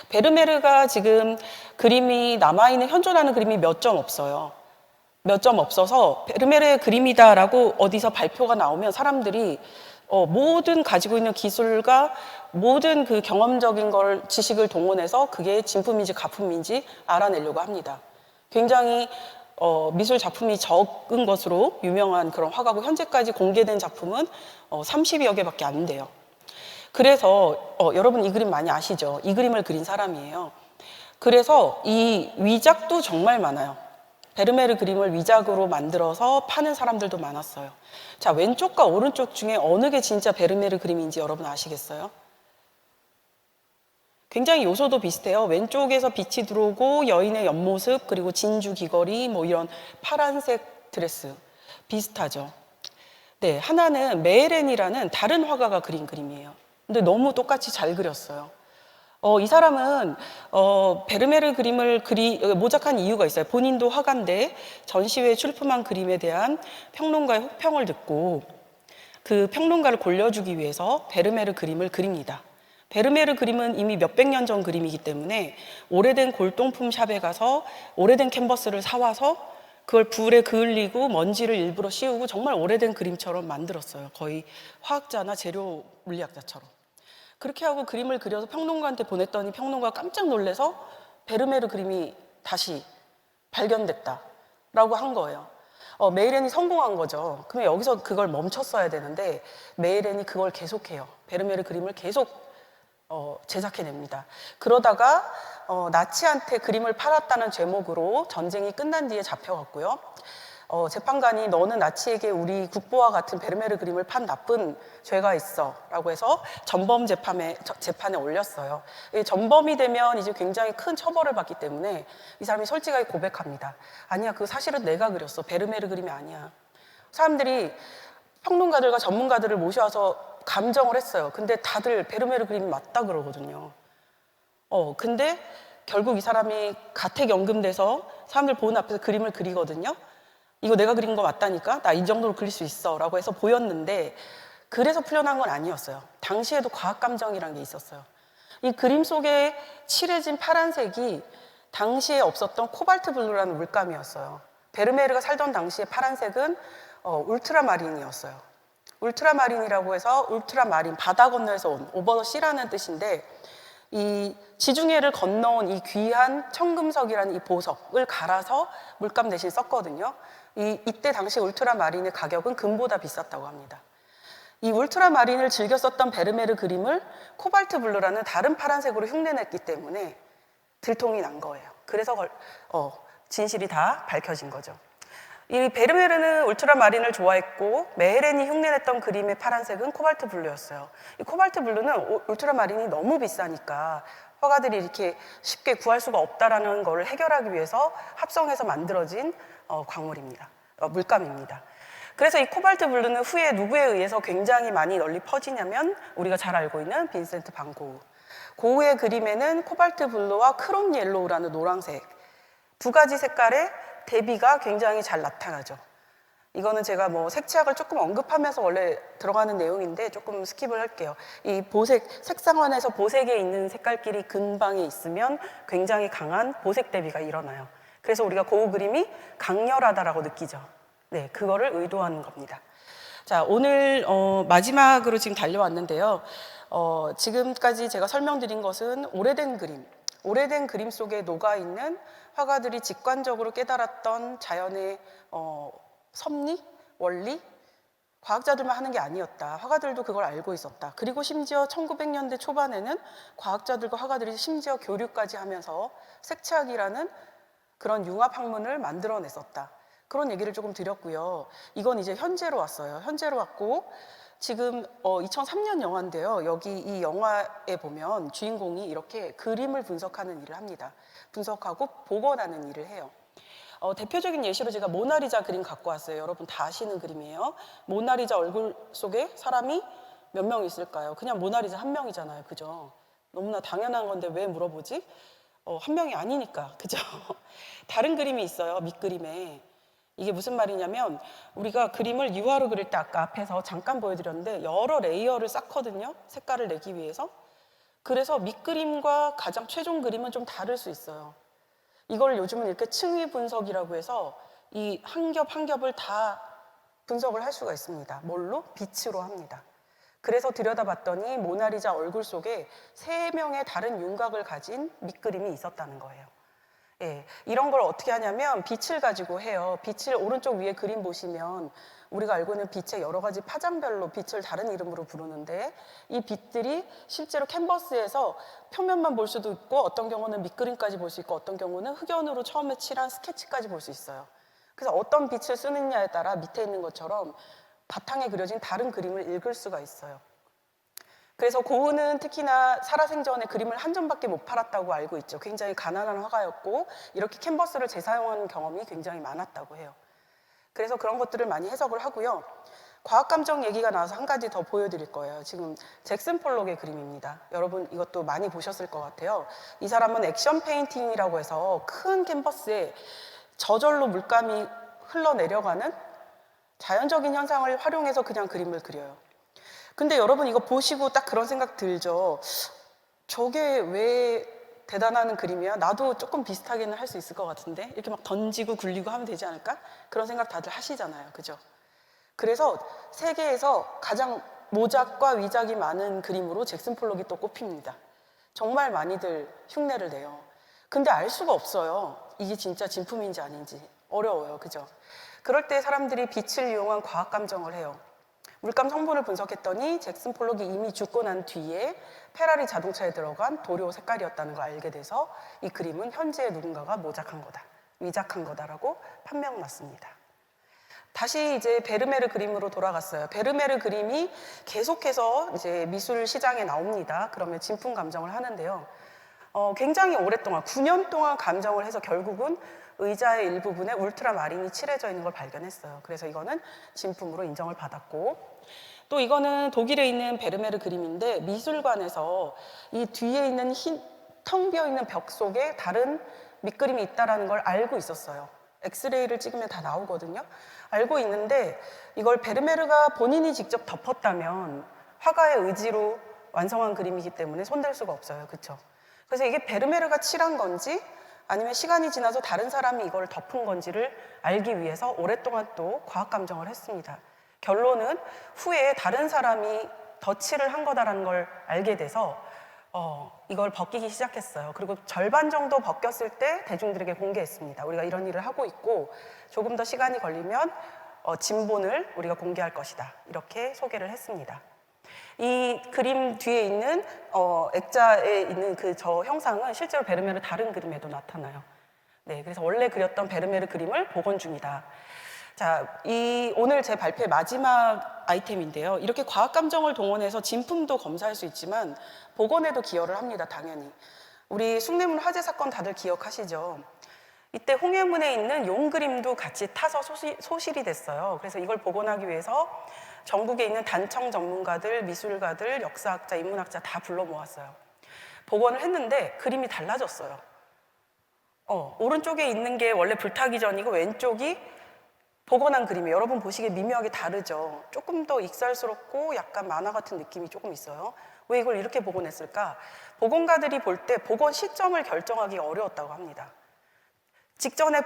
[SPEAKER 2] 베르메르가 지금 그림이 남아있는 현존하는 그림이 몇 점 없어요. 몇 점 없어서 베르메르의 그림이다라고 어디서 발표가 나오면 사람들이 모든 가지고 있는 기술과 모든 그 경험적인 걸 지식을 동원해서 그게 진품인지 가품인지 알아내려고 합니다. 굉장히 미술 작품이 적은 것으로 유명한 그런 화가고 현재까지 공개된 작품은 30여 개밖에 안 돼요. 그래서 여러분 이 그림 많이 아시죠? 이 그림을 그린 사람이에요. 그래서 이 위작도 정말 많아요. 베르메르 그림을 위작으로 만들어서 파는 사람들도 많았어요. 자, 왼쪽과 오른쪽 중에 어느 게 진짜 베르메르 그림인지 여러분 아시겠어요? 굉장히 요소도 비슷해요. 왼쪽에서 빛이 들어오고 여인의 옆모습, 그리고 진주 귀걸이, 뭐 이런 파란색 드레스 비슷하죠. 네, 하나는 메헤렌이라는 다른 화가가 그린 그림이에요. 근데 너무 똑같이 잘 그렸어요. 이 사람은 베르메르 그림을 모작한 이유가 있어요. 본인도 화가인데 전시회에 출품한 그림에 대한 평론가의 혹평을 듣고 그 평론가를 골려주기 위해서 베르메르 그림을 그립니다. 베르메르 그림은 이미 몇백 년 전 그림이기 때문에 오래된 골동품 샵에 가서 오래된 캔버스를 사와서 그걸 불에 그을리고 먼지를 일부러 씌우고 정말 오래된 그림처럼 만들었어요. 거의 화학자나 재료 물리학자처럼. 그렇게 하고 그림을 그려서 평론가한테 보냈더니 평론가가 깜짝 놀라서 베르메르 그림이 다시 발견됐다라고 한 거예요. 메이렌이 성공한 거죠. 그러면 여기서 그걸 멈췄어야 되는데 메이렌이 그걸 계속해요. 베르메르 그림을 계속 제작해냅니다. 그러다가 나치한테 그림을 팔았다는 죄목으로 전쟁이 끝난 뒤에 잡혀갔고요. 재판관이 너는 나치에게 우리 국보와 같은 베르메르 그림을 판 나쁜 죄가 있어 라고 해서 전범 재판에 올렸어요. 전범이 되면 이제 굉장히 큰 처벌을 받기 때문에 이 사람이 솔직하게 고백합니다. 아니야, 그 사실은 내가 그렸어. 베르메르 그림이 아니야. 사람들이 평론가들과 전문가들을 모셔와서 감정을 했어요. 근데 다들 베르메르 그림이 맞다 그러거든요. 근데 결국 이 사람이 가택연금돼서 사람들 보는 앞에서 그림을 그리거든요. 이거 내가 그린 거 맞다니까? 나 이 정도로 그릴 수 있어 라고 해서 보였는데 그래서 풀려난 건 아니었어요. 당시에도 과학감정이라는 게 있었어요. 이 그림 속에 칠해진 파란색이 당시에 없었던 코발트 블루라는 물감이었어요. 베르메르가 살던 당시에 파란색은 울트라마린이었어요. 울트라마린이라고 해서 울트라마린, 바다 건너에서 온, 오버 더 시라는 뜻인데 이 지중해를 건너온 이 귀한 청금석이라는 이 보석을 갈아서 물감 대신 썼거든요. 이때 당시 울트라마린의 가격은 금보다 비쌌다고 합니다. 이 울트라마린을 즐겨 썼던 베르메르 그림을 코발트 블루라는 다른 파란색으로 흉내냈기 때문에 들통이 난 거예요. 그래서 진실이 다 밝혀진 거죠. 이 베르메르는 울트라마린을 좋아했고 메헤렌이 흉내냈던 그림의 파란색은 코발트 블루였어요. 이 코발트 블루는 울트라마린이 너무 비싸니까 화가들이 이렇게 쉽게 구할 수가 없다라는 걸 해결하기 위해서 합성해서 만들어진 물감입니다. 그래서 이 코발트 블루는 후에 누구에 의해서 굉장히 많이 널리 퍼지냐면 우리가 잘 알고 있는 빈센트 반 고흐. 고흐의 그림에는 코발트 블루와 크롬 옐로우라는 노란색 두 가지 색깔의 대비가 굉장히 잘 나타나죠. 이거는 제가 색채학을 조금 언급하면서 원래 들어가는 내용인데 조금 스킵을 할게요. 이 색상원에서 보색에 있는 색깔끼리 근방에 있으면 굉장히 강한 보색 대비가 일어나요. 그래서 우리가 고흐 그림이 강렬하다라고 느끼죠. 네, 그거를 의도하는 겁니다. 자, 오늘 마지막으로 지금 달려왔는데요. 지금까지 제가 설명드린 것은 오래된 그림 속에 녹아있는 화가들이 직관적으로 깨달았던 자연의 섭리, 원리, 과학자들만 하는 게 아니었다. 화가들도 그걸 알고 있었다. 그리고 심지어 1900년대 초반에는 과학자들과 화가들이 심지어 교류까지 하면서 색채학이라는 그런 융합 학문을 만들어냈었다. 그런 얘기를 조금 드렸고요. 이건 이제 현재로 왔어요. 현재로 왔고 지금 2003년 영화인데요. 여기 이 영화에 보면 주인공이 이렇게 그림을 분석하는 일을 합니다. 분석하고 복원하는 일을 해요. 대표적인 예시로 제가 모나리자 그림 갖고 왔어요. 여러분 다 아시는 그림이에요. 모나리자 얼굴 속에 사람이 몇 명 있을까요? 그냥 모나리자 한 명이잖아요. 그죠? 너무나 당연한 건데 왜 물어보지? 한 명이 아니니까. 그죠? 다른 그림이 있어요. 밑그림에. 이게 무슨 말이냐면 우리가 그림을 유화로 그릴 때 아까 앞에서 잠깐 보여드렸는데 여러 레이어를 쌓거든요. 색깔을 내기 위해서. 그래서 밑그림과 가장 최종 그림은 좀 다를 수 있어요. 이걸 요즘은 이렇게 층위 분석이라고 해서 이 한 겹 한 겹을 다 분석을 할 수가 있습니다. 뭘로? 빛으로 합니다. 그래서 들여다봤더니 모나리자 얼굴 속에 3명의 다른 윤곽을 가진 밑그림이 있었다는 거예요. 예, 이런 걸 어떻게 하냐면 빛을 가지고 해요. 빛을 오른쪽 위에 그림 보시면 우리가 알고 있는 빛의 여러 가지 파장별로 빛을 다른 이름으로 부르는데 이 빛들이 실제로 캔버스에서 표면만 볼 수도 있고 어떤 경우는 밑그림까지 볼 수 있고 어떤 경우는 흑연으로 처음에 칠한 스케치까지 볼 수 있어요. 그래서 어떤 빛을 쓰느냐에 따라 밑에 있는 것처럼 바탕에 그려진 다른 그림을 읽을 수가 있어요. 그래서 고흐는 특히나 살아생전에 그림을 한 점밖에 못 팔았다고 알고 있죠. 굉장히 가난한 화가였고 이렇게 캔버스를 재사용하는 경험이 굉장히 많았다고 해요. 그래서 그런 것들을 많이 해석을 하고요. 과학감정 얘기가 나와서 한 가지 더 보여드릴 거예요. 지금 잭슨 폴록의 그림입니다. 여러분 이것도 많이 보셨을 것 같아요. 이 사람은 액션 페인팅이라고 해서 큰 캔버스에 저절로 물감이 흘러내려가는 자연적인 현상을 활용해서 그냥 그림을 그려요. 근데 여러분 이거 보시고 딱 그런 생각 들죠. 저게 왜 대단한 그림이야? 나도 조금 비슷하게는 할 수 있을 것 같은데 이렇게 막 던지고 굴리고 하면 되지 않을까? 그런 생각 다들 하시잖아요. 그죠? 그래서 세계에서 가장 모작과 위작이 많은 그림으로 잭슨 폴록이 또 꼽힙니다. 정말 많이들 흉내를 내요. 근데 알 수가 없어요. 이게 진짜 진품인지 아닌지. 어려워요. 그죠? 그럴 때 사람들이 빛을 이용한 과학 감정을 해요. 물감 성분을 분석했더니 잭슨 폴록이 이미 죽고 난 뒤에 페라리 자동차에 들어간 도료 색깔이었다는 걸 알게 돼서 이 그림은 현재 누군가가 모작한 거다, 위작한 거다라고 판명 났습니다. 다시 이제 베르메르 그림으로 돌아갔어요. 베르메르 그림이 계속해서 이제 미술 시장에 나옵니다. 그러면 진품 감정을 하는데요. 굉장히 오랫동안 9년 동안 감정을 해서 결국은 의자의 일부분에 울트라마린이 칠해져 있는 걸 발견했어요. 그래서 이거는 진품으로 인정을 받았고 또 이거는 독일에 있는 베르메르 그림인데 미술관에서 이 뒤에 있는 흰 텅 비어 있는 벽 속에 다른 밑그림이 있다는 걸 알고 있었어요. 엑스레이를 찍으면 다 나오거든요. 알고 있는데 이걸 베르메르가 본인이 직접 덮었다면 화가의 의지로 완성한 그림이기 때문에 손댈 수가 없어요. 그렇죠? 그래서 이게 베르메르가 칠한 건지 아니면 시간이 지나서 다른 사람이 이걸 덮은 건지를 알기 위해서 오랫동안 또 과학 감정을 했습니다. 결론은 후에 다른 사람이 덧칠을 한 거다라는 걸 알게 돼서 이걸 벗기기 시작했어요. 그리고 절반 정도 벗겼을 때 대중들에게 공개했습니다. 우리가 이런 일을 하고 있고 조금 더 시간이 걸리면 진본을 우리가 공개할 것이다. 이렇게 소개를 했습니다. 이 그림 뒤에 있는 액자에 있는 그 저 형상은 실제로 베르메르 다른 그림에도 나타나요. 네, 그래서 원래 그렸던 베르메르 그림을 복원 중이다. 자, 오늘 제 발표의 마지막 아이템인데요. 이렇게 과학 감정을 동원해서 진품도 검사할 수 있지만 복원에도 기여를 합니다. 당연히. 우리 숭례문 화재 사건 다들 기억하시죠? 이때 홍해문에 있는 용 그림도 같이 타서 소실이 됐어요. 그래서 이걸 복원하기 위해서 전국에 있는 단청 전문가들, 미술가들, 역사학자, 인문학자 다 불러 모았어요. 복원을 했는데 그림이 달라졌어요. 오른쪽에 있는 게 원래 불타기 전이고 왼쪽이 복원한 그림이에요. 여러분 보시기에 미묘하게 다르죠. 조금 더 익살스럽고 약간 만화 같은 느낌이 조금 있어요. 왜 이걸 이렇게 복원했을까? 복원가들이 볼 때 복원 시점을 결정하기 어려웠다고 합니다.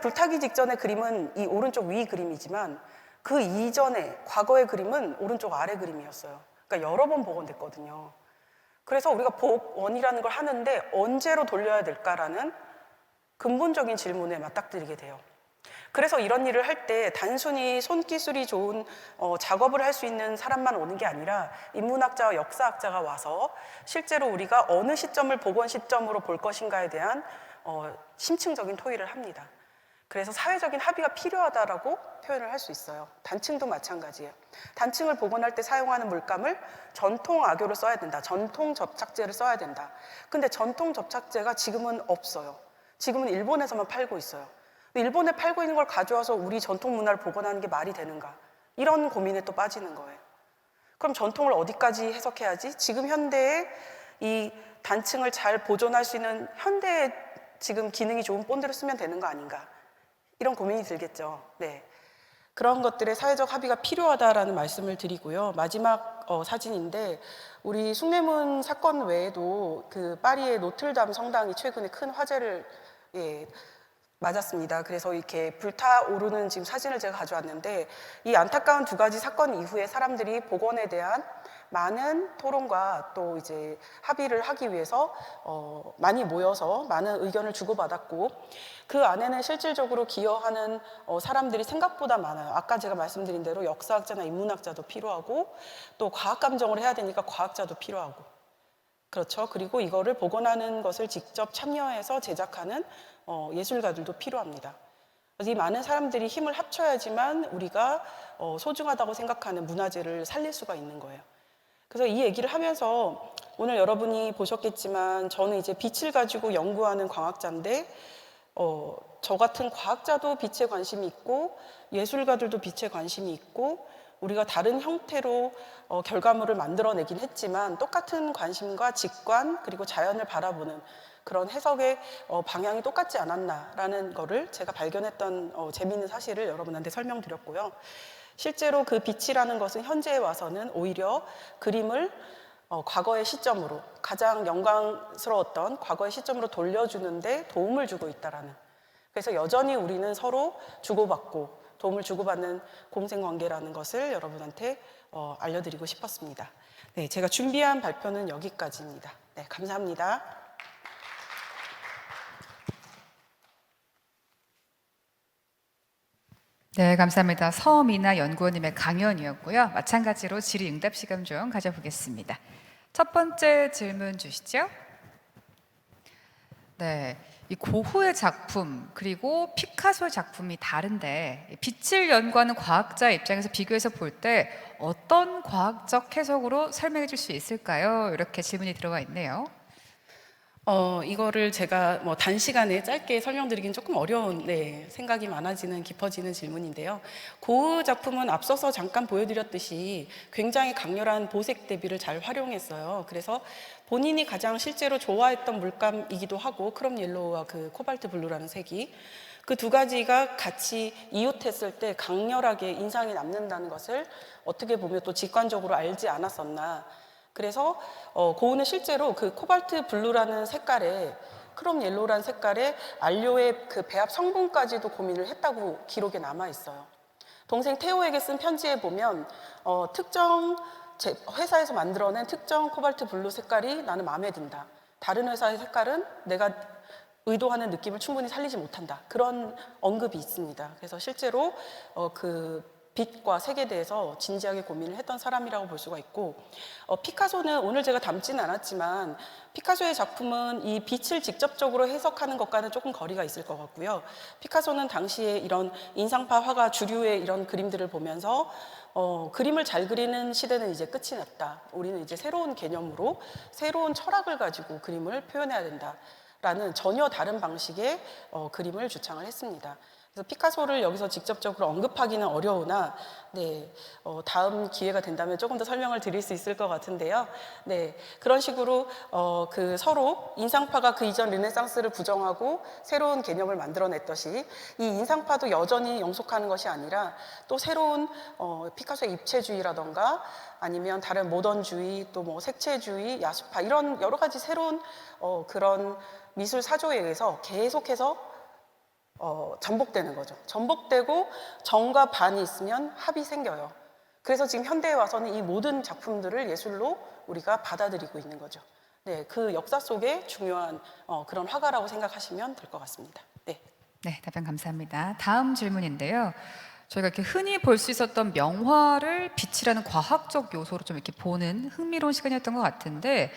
[SPEAKER 2] 불타기 직전의 그림은 이 오른쪽 위 그림이지만 그 이전에 과거의 그림은 오른쪽 아래 그림이었어요. 그러니까 여러 번 복원됐거든요. 그래서 우리가 복원이라는 걸 하는데 언제로 돌려야 될까라는 근본적인 질문에 맞닥뜨리게 돼요. 그래서 이런 일을 할 때 단순히 손기술이 좋은 작업을 할 수 있는 사람만 오는 게 아니라 인문학자와 역사학자가 와서 실제로 우리가 어느 시점을 복원 시점으로 볼 것인가에 대한 심층적인 토의를 합니다. 그래서 사회적인 합의가 필요하다라고 표현을 할 수 있어요. 단층도 마찬가지예요. 단층을 복원할 때 사용하는 물감을 전통 악교를 써야 된다. 전통 접착제를 써야 된다. 근데 전통 접착제가 지금은 없어요. 지금은 일본에서만 팔고 있어요. 일본에 팔고 있는 걸 가져와서 우리 전통 문화를 복원하는 게 말이 되는가? 이런 고민에 또 빠지는 거예요. 그럼 전통을 어디까지 해석해야지? 지금 현대에 이 단층을 잘 보존할 수 있는 현대의 지금 기능이 좋은 본드를 쓰면 되는 거 아닌가? 이런 고민이 들겠죠. 네. 그런 것들의 사회적 합의가 필요하다라는 말씀을 드리고요. 마지막 사진인데 우리 숭례문 사건 외에도 그 파리의 노틀담 성당이 최근에 큰 화제를 맞았습니다. 그래서 이렇게 불타오르는 지금 사진을 제가 가져왔는데 이 안타까운 두 가지 사건 이후에 사람들이 복원에 대한 많은 토론과 또 이제 합의를 하기 위해서 많이 모여서 많은 의견을 주고받았고 그 안에는 실질적으로 기여하는 사람들이 생각보다 많아요. 아까 제가 말씀드린 대로 역사학자나 인문학자도 필요하고 또 과학감정을 해야 되니까 과학자도 필요하고 그렇죠. 그리고 이거를 복원하는 것을 직접 참여해서 제작하는 예술가들도 필요합니다. 그래서 이 많은 사람들이 힘을 합쳐야지만 우리가 소중하다고 생각하는 문화재를 살릴 수가 있는 거예요. 그래서 이 얘기를 하면서 오늘 여러분이 보셨겠지만 저는 이제 빛을 가지고 연구하는 과학자인데 저 같은 과학자도 빛에 관심이 있고 예술가들도 빛에 관심이 있고 우리가 다른 형태로 결과물을 만들어내긴 했지만 똑같은 관심과 직관 그리고 자연을 바라보는 그런 해석의 방향이 똑같지 않았나라는 거를 제가 발견했던 재미있는 사실을 여러분한테 설명드렸고요. 실제로 그 빛이라는 것은 현재에 와서는 오히려 그림을 과거의 시점으로 가장 영광스러웠던 과거의 시점으로 돌려주는데 도움을 주고 있다라는 그래서 여전히 우리는 서로 주고받고 도움을 주고받는 공생관계라는 것을 여러분한테 알려드리고 싶었습니다. 네, 제가 준비한 발표는 여기까지입니다. 네, 감사합니다.
[SPEAKER 1] 네, 감사합니다. 서미나 연구원님의 강연이었고요. 마찬가지로 질의응답 시간 좀 가져보겠습니다. 첫 번째 질문 주시죠. 네, 이 고흐의 작품 그리고 피카소의 작품이 다른데 빛을 연구하는 과학자 입장에서 비교해서 볼 때 어떤 과학적 해석으로 설명해 줄 수 있을까요? 이렇게 질문이 들어가 있네요.
[SPEAKER 2] 이거를 제가 뭐 단시간에 짧게 설명드리긴 조금 어려운 생각이 많아지는 깊어지는 질문인데요. 고흐 작품은 앞서서 잠깐 보여드렸듯이 굉장히 강렬한 보색 대비를 잘 활용했어요. 그래서 본인이 가장 실제로 좋아했던 물감이기도 하고 크롬 옐로우와 그 코발트 블루라는 색이 그 두 가지가 같이 이웃했을 때 강렬하게 인상이 남는다는 것을 어떻게 보면 또 직관적으로 알지 않았었나. 그래서 고흐는 실제로 그 코발트 블루라는 색깔에 크롬 옐로우라는 색깔에 안료의 그 배합 성분까지도 고민을 했다고 기록에 남아 있어요. 동생 테오에게 쓴 편지에 보면 특정 회사에서 만들어낸 특정 코발트 블루 색깔이 나는 마음에 든다. 다른 회사의 색깔은 내가 의도하는 느낌을 충분히 살리지 못한다. 그런 언급이 있습니다. 그래서 실제로 그 빛과 색에 대해서 진지하게 고민을 했던 사람이라고 볼 수가 있고 피카소는 오늘 제가 담지는 않았지만 피카소의 작품은 이 빛을 직접적으로 해석하는 것과는 조금 거리가 있을 것 같고요. 피카소는 당시에 이런 인상파 화가 주류의 이런 그림들을 보면서 그림을 잘 그리는 시대는 이제 끝이 났다. 우리는 이제 새로운 개념으로 새로운 철학을 가지고 그림을 표현해야 된다라는 전혀 다른 방식의 그림을 주창을 했습니다. 그래서 피카소를 여기서 직접적으로 언급하기는 어려우나 다음 기회가 된다면 조금 더 설명을 드릴 수 있을 것 같은데요. 그런 식으로 그 서로 인상파가 그 이전 르네상스를 부정하고 새로운 개념을 만들어냈듯이 이 인상파도 여전히 영속하는 것이 아니라 또 새로운 피카소의 입체주의라던가 아니면 다른 모던주의 또 뭐 색채주의, 야수파 이런 여러 가지 새로운 그런 미술 사조에 의해서 계속해서 전복되는 거죠. 전복되고 정과 반이 있으면 합이 생겨요. 그래서 지금 현대에 와서는 이 모든 작품들을 예술로 우리가 받아들이고 있는 거죠. 그 역사 속에 중요한 그런 화가라고 생각하시면 될 것 같습니다.
[SPEAKER 1] 네, 답변 감사합니다. 다음 질문인데요. 저희가 이렇게 흔히 볼 수 있었던 명화를 빛이라는 과학적 요소로 좀 이렇게 보는 흥미로운 시간이었던 것 같은데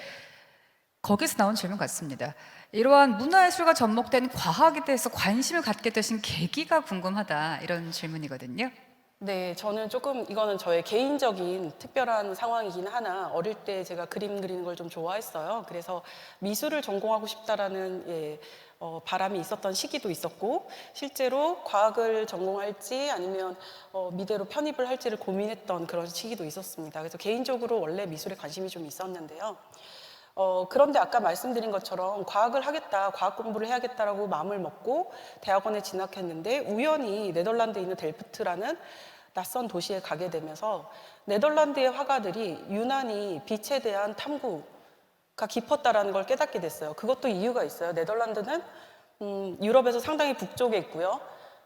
[SPEAKER 1] 거기서 나온 질문 같습니다. 이러한 문화예술과 접목된 과학에 대해서 관심을 갖게 되신 계기가 궁금하다 이런 질문이거든요.
[SPEAKER 2] 네, 저는 조금 이거는 저의 개인적인 특별한 상황이긴 하나 어릴 때 제가 그림 그리는 걸 좀 좋아했어요. 그래서 미술을 전공하고 싶다라는 바람이 있었던 시기도 있었고 실제로 과학을 전공할지 아니면 미대로 편입을 할지를 고민했던 그런 시기도 있었습니다. 그래서 개인적으로 원래 미술에 관심이 좀 있었는데요. 그런데 아까 말씀드린 것처럼 과학을 하겠다, 과학 공부를 해야겠다라고 마음을 먹고 대학원에 진학했는데 우연히 네덜란드에 있는 델프트라는 낯선 도시에 가게 되면서 네덜란드의 화가들이 유난히 빛에 대한 탐구가 깊었다라는 걸 깨닫게 됐어요. 그것도 이유가 있어요. 네덜란드는 유럽에서 상당히 북쪽에 있고요.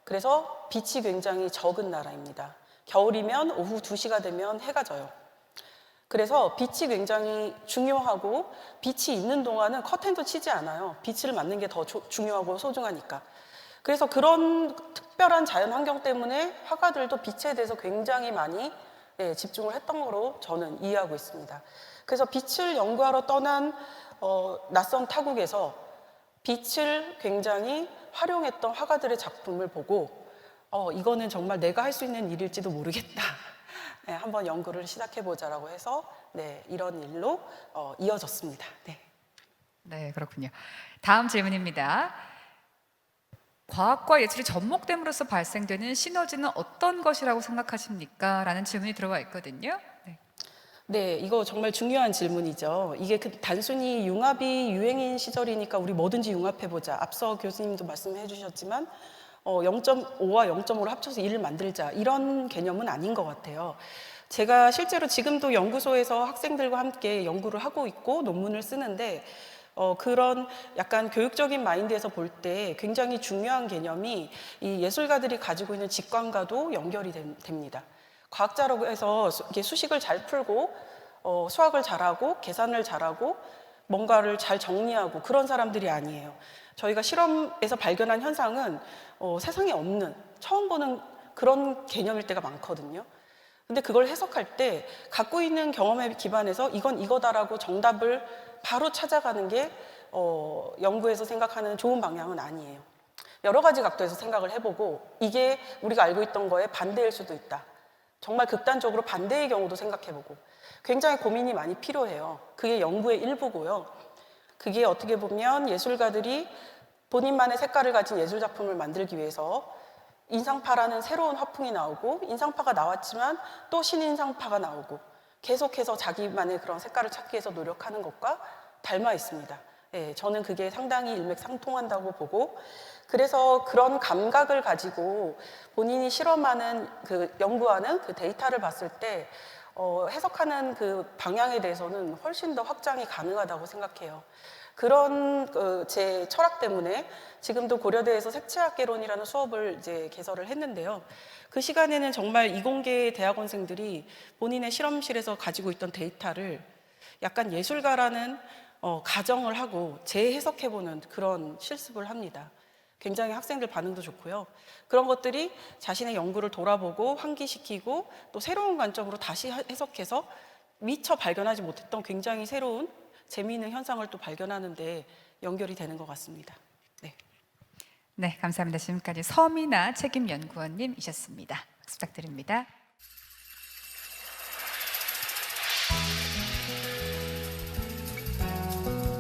[SPEAKER 2] 그래서 빛이 굉장히 적은 나라입니다. 겨울이면 오후 2시가 되면 해가 져요. 그래서 빛이 굉장히 중요하고 빛이 있는 동안은 커튼도 치지 않아요. 빛을 맞는 게 더 중요하고 소중하니까. 그래서 그런 특별한 자연 환경 때문에 화가들도 빛에 대해서 굉장히 많이 집중을 했던 거로 저는 이해하고 있습니다. 그래서 빛을 연구하러 떠난 낯선 타국에서 빛을 굉장히 활용했던 화가들의 작품을 보고 이거는 정말 내가 할 수 있는 일일지도 모르겠다. 네, 한번 연구를 시작해보자라고 해서 이런 일로 이어졌습니다. 네.
[SPEAKER 1] 네, 그렇군요. 다음 질문입니다. 과학과 예술이 접목됨으로써 발생되는 시너지는 어떤 것이라고 생각하십니까? 라는 질문이 들어와 있거든요. 네.
[SPEAKER 2] 네, 이거 정말 중요한 질문이죠. 이게 단순히 융합이 유행인 시절이니까 우리 뭐든지 융합해보자. 앞서 교수님도 말씀해 주셨지만 0.5와 0.5를 합쳐서 1을 만들자. 이런 개념은 아닌 것 같아요. 제가 실제로 지금도 연구소에서 학생들과 함께 연구를 하고 있고 논문을 쓰는데 그런 약간 교육적인 마인드에서 볼 때 굉장히 중요한 개념이 이 예술가들이 가지고 있는 직관과도 연결이 됩니다. 과학자라고 해서 이렇게 수식을 잘 풀고 수학을 잘하고 계산을 잘하고 뭔가를 잘 정리하고 그런 사람들이 아니에요. 저희가 실험에서 발견한 현상은 세상에 없는 처음 보는 그런 개념일 때가 많거든요. 근데 그걸 해석할 때 갖고 있는 경험에 기반해서 이건 이거다라고 정답을 바로 찾아가는 게 연구에서 생각하는 좋은 방향은 아니에요. 여러 가지 각도에서 생각을 해보고 이게 우리가 알고 있던 거에 반대일 수도 있다. 정말 극단적으로 반대의 경우도 생각해보고 굉장히 고민이 많이 필요해요. 그게 연구의 일부고요. 그게 어떻게 보면 예술가들이 본인만의 색깔을 가진 예술 작품을 만들기 위해서 인상파라는 새로운 화풍이 나오고 인상파가 나왔지만 또 신인상파가 나오고 계속해서 자기만의 그런 색깔을 찾기 위해서 노력하는 것과 닮아 있습니다. 저는 그게 상당히 일맥상통한다고 보고 그래서 그런 감각을 가지고 본인이 실험하는 연구하는 그 데이터를 봤을 때 해석하는 그 방향에 대해서는 훨씬 더 확장이 가능하다고 생각해요. 그런 제 철학 때문에 지금도 고려대에서 색채학개론이라는 수업을 이제 개설을 했는데요. 그 시간에는 정말 이공계 대학원생들이 본인의 실험실에서 가지고 있던 데이터를 약간 예술가라는 가정을 하고 재해석해보는 그런 실습을 합니다. 굉장히 학생들 반응도 좋고요. 그런 것들이 자신의 연구를 돌아보고 환기시키고 또 새로운 관점으로 다시 해석해서 미처 발견하지 못했던 굉장히 새로운 재미있는 현상을 또 발견하는 데 연결이 되는 것 같습니다. 네.
[SPEAKER 1] 네, 감사합니다. 지금까지 서미나 책임연구원님이셨습니다. 박수 부탁드립니다.